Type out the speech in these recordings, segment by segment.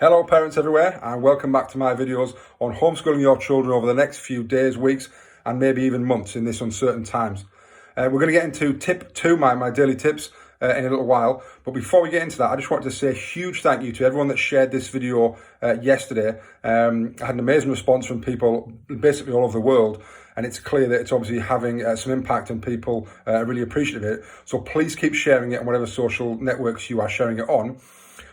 Hello parents everywhere, and welcome back to my videos on homeschooling your children over the next few days, weeks and maybe even months in this uncertain times. We're going to get into tip 2, my daily tips, in a little while. But before we get into that, I just wanted to say a huge thank you to everyone that shared this video yesterday. I had an amazing response from people basically all over the world, and it's clear that it's obviously having some impact, and people are really appreciative of it. So please keep sharing it on whatever social networks you are sharing it on.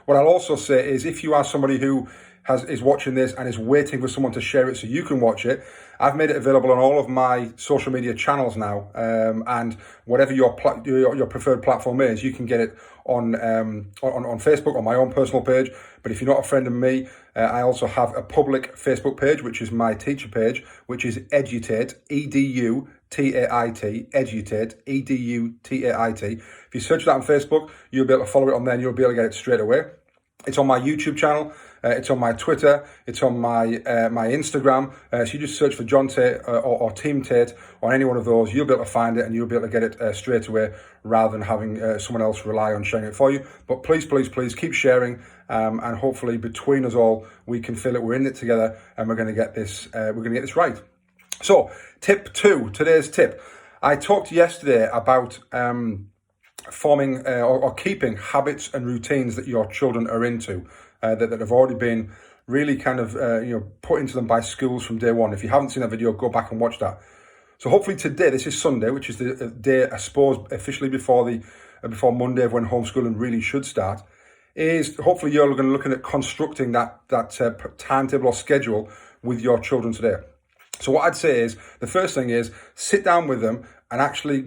What I'll also say is, if you are somebody who is watching this and is waiting for someone to share it so you can watch it, I've made it available on all of my social media channels now, and whatever your preferred platform is, you can get it on Facebook, on my own personal page. But if you're not a friend of me, I also have a public Facebook page, which is my teacher page, which is Edutate, E-D-U-T-A-I-T, Edutate, E-D-U-T-A-I-T. If you search that on Facebook, you'll be able to follow it on there and you'll be able to get it straight away. It's on my YouTube channel, it's on my Twitter, it's on my Instagram. So you just search for John Tate or Team Tate on any one of those. You'll be able to find it and you'll be able to get it straight away, rather than having someone else rely on sharing it for you. But please keep sharing, and hopefully between us all, we can feel it. We're in it together, and we're going to get this. We're going to get this right. So, tip 2, today's tip. I talked yesterday about forming or keeping habits and routines that your children are into, that have already been really kind of put into them by schools from day one. If you haven't seen that video, go back and watch that. So hopefully today, this is Sunday, which is the day, I suppose, officially before Monday, when homeschooling really should start, is hopefully you're going to looking at constructing that timetable or schedule with your children today. So what I'd say is, the first thing is, sit down with them and actually,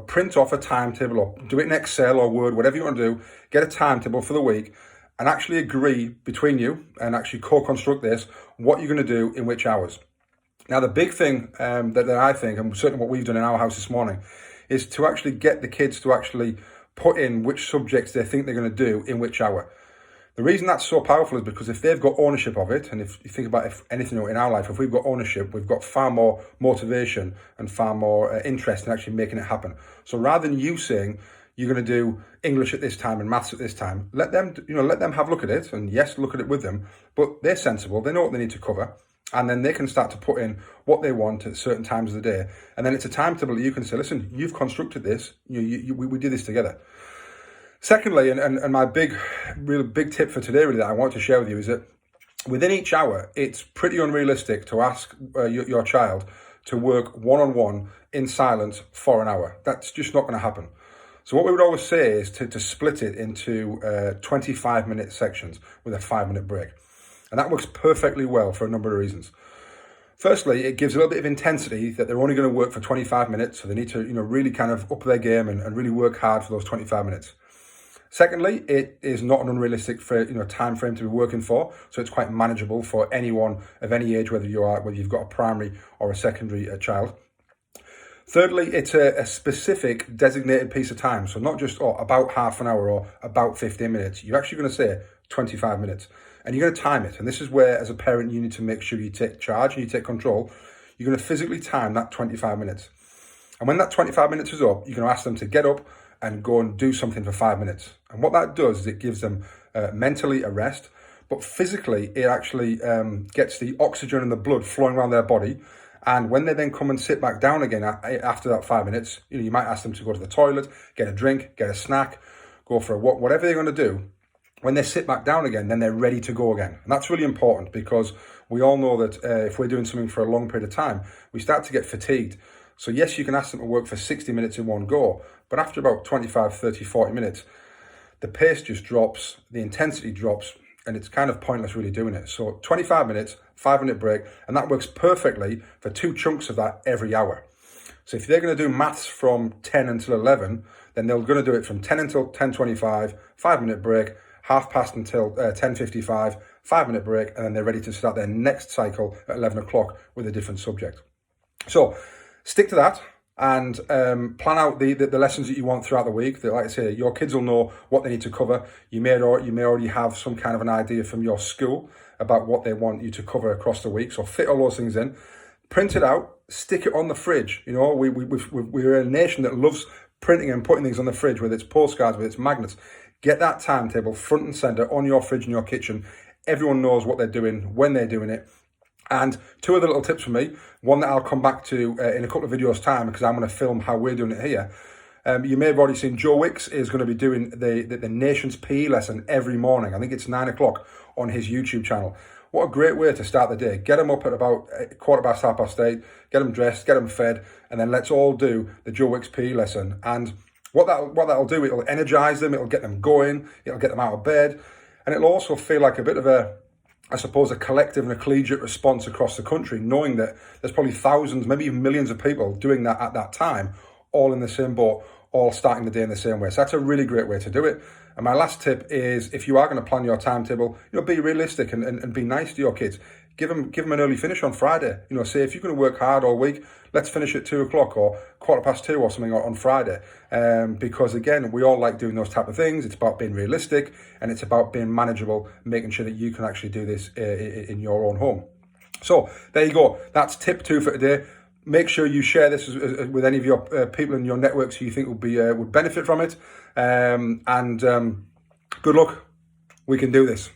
print off a timetable, or do it in Excel or Word, whatever you want to do. Get a timetable for the week and actually agree between you, and actually co-construct this, what you're going to do in which hours. Now, the big thing that I think, and certainly what we've done in our house this morning, is to actually get the kids to actually put in which subjects they think they're going to do in which hour. The reason that's so powerful is because if they've got ownership of it, and if you think about anything in our life, if we've got ownership, we've got far more motivation and far more interest in actually making it happen. So rather than you saying you're going to do English at this time and maths at this time, let them have a look at it, and yes, look at it with them, but they're sensible, they know what they need to cover, and then they can start to put in what they want at certain times of the day. And then it's a timetable that you can say, listen, you've constructed this, we did this together. Secondly, and my real big tip for today, really, that I want to share with you, is that within each hour, it's pretty unrealistic to ask your child to work one-on-one in silence for an hour. That's just not going to happen. So what we would always say is to split it into 25-minute sections with a 5-minute break. And that works perfectly well for a number of reasons. Firstly, it gives a little bit of intensity that they're only going to work for 25 minutes. So they need to really kind of up their game and really work hard for those 25 minutes. Secondly, it is not an unrealistic time frame to be working for, so it's quite manageable for anyone of any age, whether you've got a primary or a secondary child. Thirdly, it's a specific designated piece of time, so not just about half an hour or about 15 minutes. You're actually going to say 25 minutes, and you're going to time it. And this is where, as a parent, you need to make sure you take charge and you take control. You're going to physically time that 25 minutes. And when that 25 minutes is up, you're going to ask them to get up and go and do something for 5 minutes. And what that does is it gives them mentally a rest, but physically it actually gets the oxygen and the blood flowing around their body. And when they then come and sit back down again after that 5 minutes, you might ask them to go to the toilet, get a drink, get a snack, go for a walk, whatever they're going to do. When they sit back down again, then they're ready to go again. And that's really important, because we all know that if we're doing something for a long period of time, we start to get fatigued. So yes, you can ask them to work for 60 minutes in one go, but after about 25, 30, 40 minutes, the pace just drops, the intensity drops, and it's kind of pointless really doing it. So 25 minutes, 5-minute break, and that works perfectly for 2 chunks of that every hour. So if they're going to do maths from 10 until 11, then they're going to do it from 10 until 10:25, 5-minute break, 5:30 until 10:55, 5-minute break, and then they're ready to start their next cycle at 11 o'clock with a different subject. So stick to that, and plan out the lessons that you want throughout the week. That, like I say, your kids will know what they need to cover. You may already have some kind of an idea from your school about what they want you to cover across the week. So fit all those things in, print it out, stick it on the fridge. We're a nation that loves printing and putting things on the fridge, whether it's postcards, whether it's magnets. Get that timetable front and center on your fridge in your kitchen Everyone knows what they're doing, when they're doing it. And two other little tips for me, one that I'll come back to in a couple of videos time, because I'm going to film how we're doing it here. You may have already seen Joe Wicks is going to be doing the Nation's PE lesson every morning. I think it's 9 o'clock on his YouTube channel. What a great way to start the day. Get them up at about 8:15, get them dressed, get them fed, and then let's all do the Joe Wicks PE lesson. And what that'll do, it'll energize them, it'll get them going, it'll get them out of bed, and it'll also feel like a bit of a, I suppose, a collective and a collegiate response across the country, knowing that there's probably thousands, maybe even millions of people doing that at that time, all in the same boat, all starting the day in the same way. So that's a really great way to do it. And my last tip is, if you are going to plan your timetable, be realistic and be nice to your kids. Give them an early finish on Friday. Say if you're going to work hard all week, let's finish at 2 o'clock or 2:15 or something on Friday. Because again, we all like doing those type of things. It's about being realistic and it's about being manageable, making sure that you can actually do this in your own home. So there you go. That's tip 2 for today. Make sure you share this with any of your people in your networks who you think would benefit from it. And good luck. We can do this.